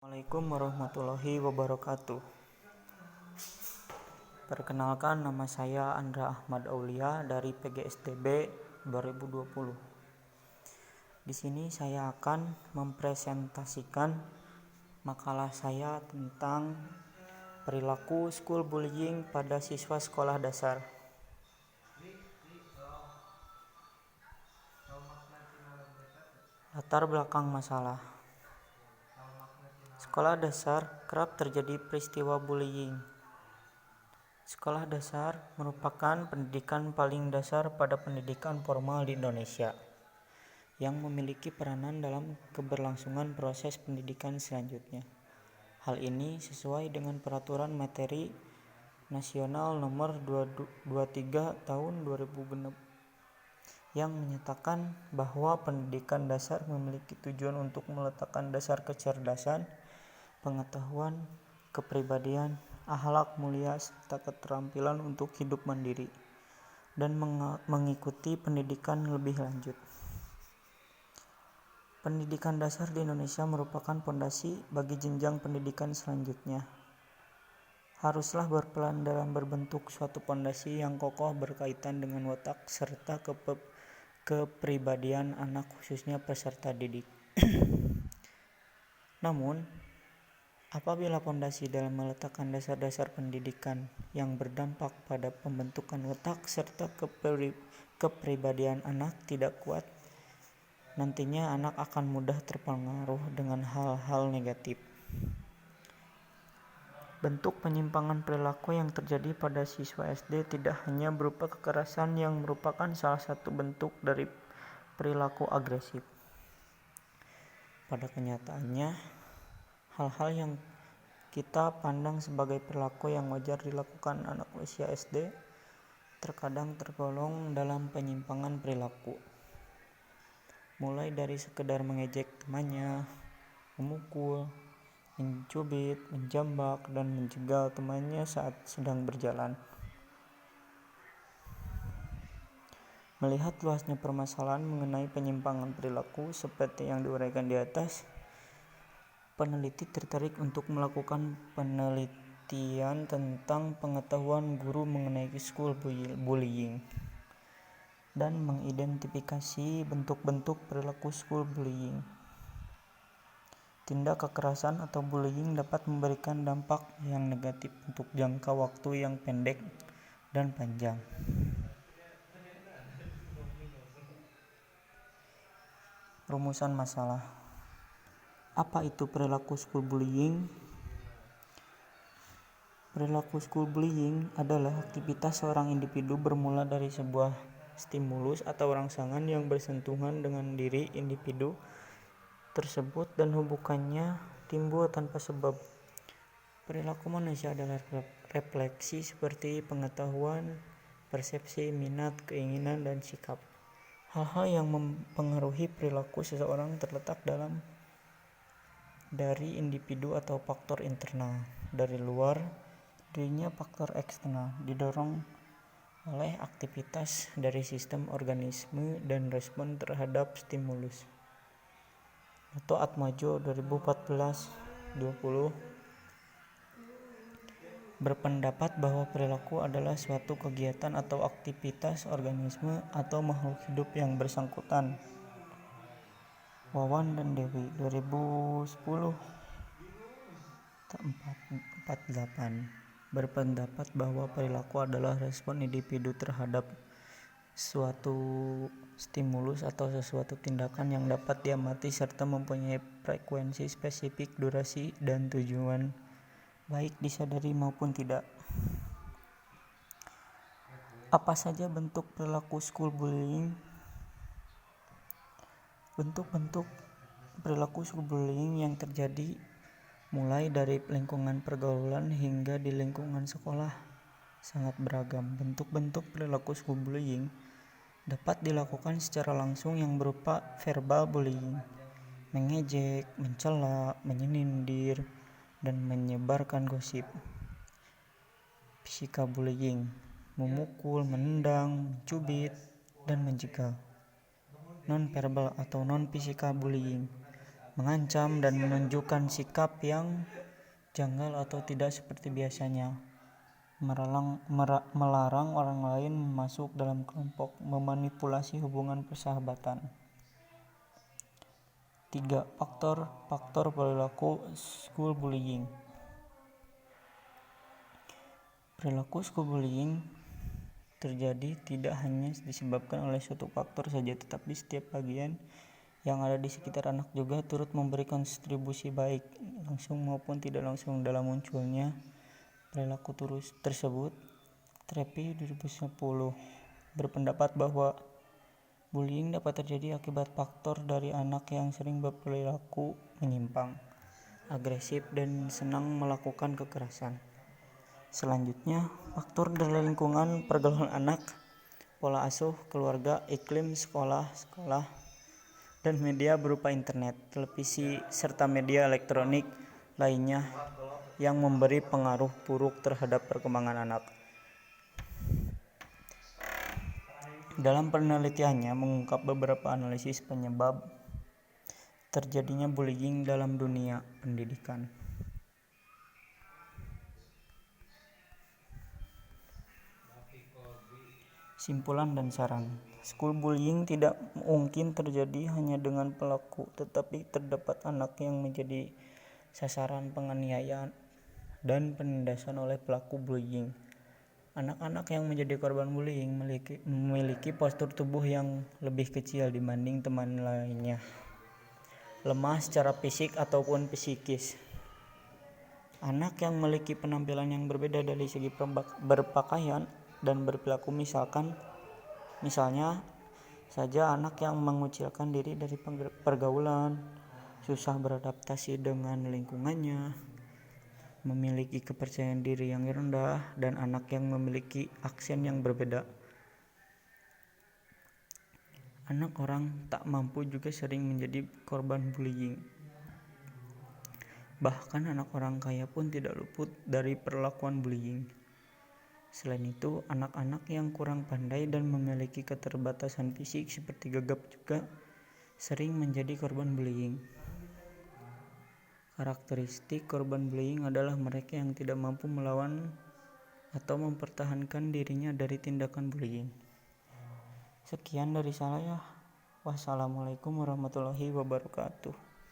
Assalamualaikum warahmatullahi wabarakatuh. Perkenalkan, nama saya Andra Ahmad Aulia dari PGSDB 2020. Di sini saya akan mempresentasikan makalah saya tentang perilaku school bullying pada siswa sekolah dasar. Latar belakang masalah. Sekolah dasar kerap terjadi peristiwa bullying. Sekolah dasar merupakan pendidikan paling dasar pada pendidikan formal di Indonesia, yang memiliki peranan dalam keberlangsungan proses pendidikan selanjutnya. Hal ini sesuai dengan Peraturan Materi Nasional Nomor 23 Tahun 2006 yang menyatakan bahwa pendidikan dasar memiliki tujuan untuk meletakkan dasar kecerdasan, pengetahuan, kepribadian, akhlak mulia, serta keterampilan untuk hidup mandiri dan mengikuti pendidikan lebih lanjut. Pendidikan dasar di Indonesia merupakan fondasi bagi jenjang pendidikan selanjutnya. Haruslah berperan dalam berbentuk suatu fondasi yang kokoh berkaitan dengan watak serta kepribadian anak, khususnya peserta didik. Namun, apabila fondasi dalam meletakkan dasar-dasar pendidikan yang berdampak pada pembentukan watak serta kepribadian anak tidak kuat, nantinya anak akan mudah terpengaruh dengan hal-hal negatif. Bentuk penyimpangan perilaku yang terjadi pada siswa SD tidak hanya berupa kekerasan yang merupakan salah satu bentuk dari perilaku agresif. Pada kenyataannya, hal-hal yang kita pandang sebagai perilaku yang wajar dilakukan anak usia SD terkadang tergolong dalam penyimpangan perilaku. Mulai dari sekedar mengejek temannya, memukul, mencubit, menjambak, dan menjegal temannya saat sedang berjalan. Melihat luasnya permasalahan mengenai penyimpangan perilaku seperti yang diuraikan di atas, peneliti tertarik untuk melakukan penelitian tentang pengetahuan guru mengenai school bullying dan mengidentifikasi bentuk-bentuk perilaku school bullying. Tindak kekerasan atau bullying dapat memberikan dampak yang negatif untuk jangka waktu yang pendek dan panjang. Rumusan masalah. Apa itu perilaku school bullying? Perilaku school bullying adalah aktivitas seorang individu bermula dari sebuah stimulus atau rangsangan yang bersentuhan dengan diri individu tersebut dan hubungannya timbul tanpa sebab. Perilaku manusia adalah refleksi seperti pengetahuan, persepsi, minat, keinginan, dan sikap. Hal-hal yang mempengaruhi perilaku seseorang terletak dari individu atau faktor internal. Dari luar dirinya faktor eksternal, didorong oleh aktivitas dari sistem organisme dan respon terhadap stimulus. Atau Atmajo 2014-20 berpendapat bahwa perilaku adalah suatu kegiatan atau aktivitas organisme atau makhluk hidup yang bersangkutan. Wawan dan Dewi 2010-48 berpendapat bahwa perilaku adalah respon individu terhadap suatu stimulus atau sesuatu tindakan yang dapat diamati serta mempunyai frekuensi spesifik, durasi, dan tujuan, baik disadari maupun tidak. Apa saja bentuk perilaku school bullying? Bentuk-bentuk perilaku school bullying yang terjadi mulai dari lingkungan pergaulan hingga di lingkungan sekolah sangat beragam. Bentuk-bentuk perilaku school bullying dapat dilakukan secara langsung yang berupa verbal bullying, mengejek, mencela, menyindir, dan menyebarkan gosip. Physical bullying, memukul, menendang, mencubit, dan menjegal. Non-verbal atau non-physical bullying, mengancam, dan menunjukkan sikap yang janggal atau tidak seperti biasanya, melarang orang lain masuk dalam kelompok, memanipulasi hubungan persahabatan. 3. Faktor perilaku school bullying. Perilaku school bullying terjadi tidak hanya disebabkan oleh suatu faktor saja, tetapi setiap bagian yang ada di sekitar anak juga turut memberi kontribusi baik langsung maupun tidak langsung dalam munculnya perilaku tersebut. Trepi 2010 berpendapat bahwa bullying dapat terjadi akibat faktor dari anak yang sering berperilaku menyimpang, agresif, dan senang melakukan kekerasan. Selanjutnya, faktor dari lingkungan pergaulan anak, pola asuh, keluarga, iklim sekolah, dan media berupa internet, televisi, serta media elektronik lainnya yang memberi pengaruh buruk terhadap perkembangan anak. Dalam penelitiannya mengungkap beberapa analisis penyebab terjadinya bullying dalam dunia pendidikan. Simpulan dan saran. School bullying tidak mungkin terjadi hanya dengan pelaku, tetapi terdapat anak yang menjadi sasaran penganiayaan dan penindasan oleh pelaku bullying. Anak-anak yang menjadi korban bullying memiliki postur tubuh yang lebih kecil dibanding teman lainnya, lemah secara fisik ataupun psikis. Anak yang memiliki penampilan yang berbeda dari segi berpakaian dan berperilaku, misalnya saja anak yang mengucilkan diri dari pergaulan, susah beradaptasi dengan lingkungannya, memiliki kepercayaan diri yang rendah, dan anak yang memiliki aksen yang berbeda. Anak orang tak mampu juga sering menjadi korban bullying. Bahkan anak orang kaya pun tidak luput dari perlakuan bullying. Selain itu, anak-anak yang kurang pandai dan memiliki keterbatasan fisik seperti gagap juga sering menjadi korban bullying. Karakteristik korban bullying adalah mereka yang tidak mampu melawan atau mempertahankan dirinya dari tindakan bullying. Sekian dari saya. Wassalamualaikum warahmatullahi wabarakatuh.